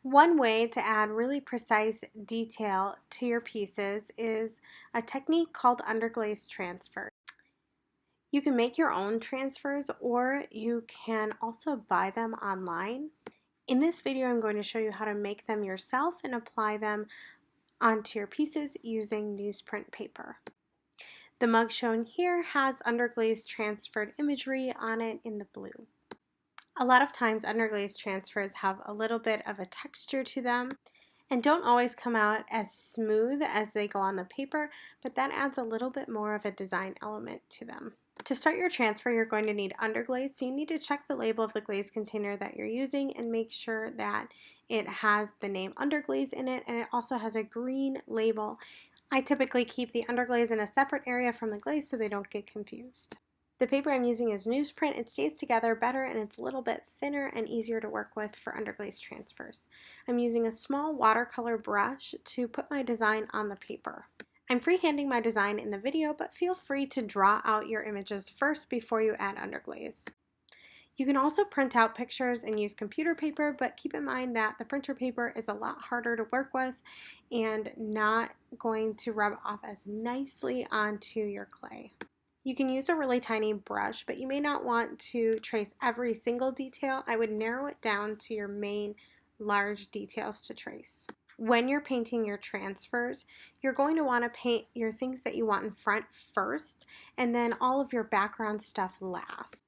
One way to add really precise detail to your pieces is a technique called underglaze transfer. You can make your own transfers or you can also buy them online. In this video, I'm going to show you how to make them yourself and apply them onto your pieces using newsprint paper. The mug shown here has underglaze transferred imagery on it in the blue. A lot of times underglaze transfers have a little bit of a texture to them and don't always come out as smooth as they go on the paper, but that adds a little bit more of a design element to them. To start your transfer, you're going to need underglaze, so you need to check the label of the glaze container that you're using and make sure that it has the name Underglaze in it, and it also has a green label. I typically keep the underglaze in a separate area from the glaze so they don't get confused. The paper I'm using is newsprint. It stays together better and it's a little bit thinner and easier to work with for underglaze transfers. I'm using a small watercolor brush to put my design on the paper. I'm freehanding my design in the video, but feel free to draw out your images first before you add underglaze. You can also print out pictures and use computer paper, but keep in mind that the printer paper is a lot harder to work with and not going to rub off as nicely onto your clay. You can use a really tiny brush, but you may not want to trace every single detail. I would narrow it down to your main large details to trace. When you're painting your transfers, you're going to want to paint your things that you want in front first, and then all of your background stuff last.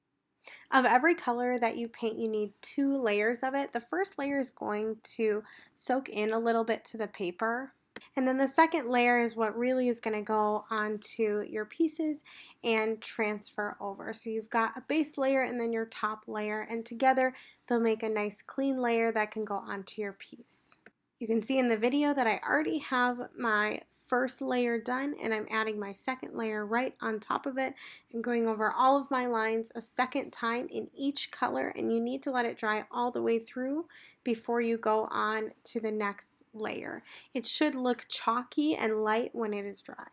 Of every color that you paint, you need 2 layers of it. The first layer is going to soak in a little bit to the paper. And then the second layer is what really is going to go onto your pieces and transfer over. So you've got a base layer and then your top layer, and together they'll make a nice clean layer that can go onto your piece. You can see in the video that I already have my first layer done and I'm adding my second layer right on top of it and going over all of my lines a second time in each color, and you need to let it dry all the way through before you go on to the next layer. It should look chalky and light when it is dry.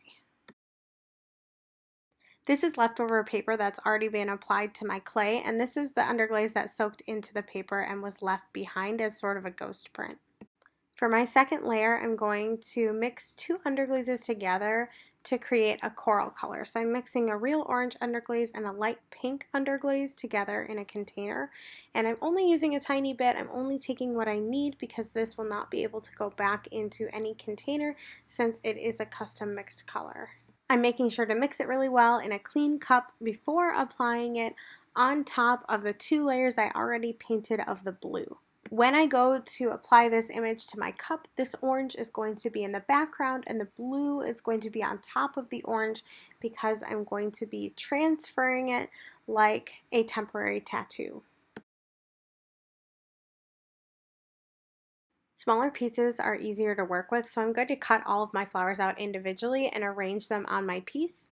This is leftover paper that's already been applied to my clay, and this is the underglaze that soaked into the paper and was left behind as sort of a ghost print. For my second layer, I'm going to mix 2 underglazes together to create a coral color. So I'm mixing a real orange underglaze and a light pink underglaze together in a container. And I'm only using a tiny bit. I'm only taking what I need because this will not be able to go back into any container since it is a custom mixed color. I'm making sure to mix it really well in a clean cup before applying it on top of the 2 layers I already painted of the blue. When I go to apply this image to my cup, this orange is going to be in the background and the blue is going to be on top of the orange because I'm going to be transferring it like a temporary tattoo. Smaller pieces are easier to work with, so I'm going to cut all of my flowers out individually and arrange them on my piece.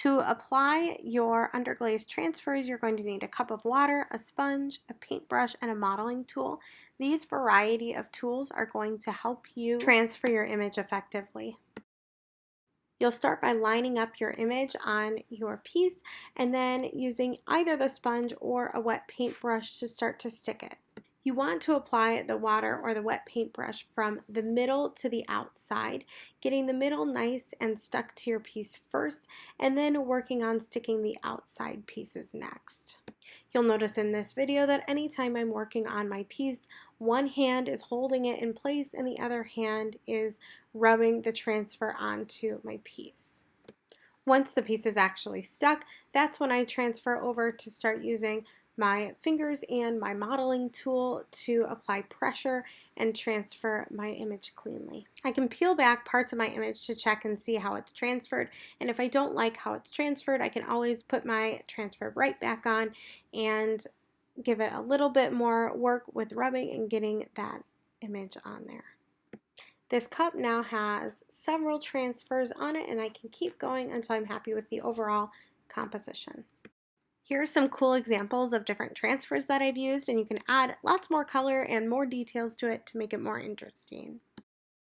To apply your underglaze transfers, you're going to need a cup of water, a sponge, a paintbrush, and a modeling tool. These variety of tools are going to help you transfer your image effectively. You'll start by lining up your image on your piece and then using either the sponge or a wet paintbrush to start to stick it. You want to apply the water or the wet paintbrush from the middle to the outside, getting the middle nice and stuck to your piece first, and then working on sticking the outside pieces next. You'll notice in this video that anytime I'm working on my piece, one hand is holding it in place and the other hand is rubbing the transfer onto my piece. Once the piece is actually stuck, that's when I transfer over to start using my fingers and my modeling tool to apply pressure and transfer my image cleanly. I can peel back parts of my image to check and see how it's transferred, and if I don't like how it's transferred, I can always put my transfer right back on and give it a little bit more work with rubbing and getting that image on there. This cup now has several transfers on it, and I can keep going until I'm happy with the overall composition. Here are some cool examples of different transfers that I've used, and you can add lots more color and more details to it to make it more interesting.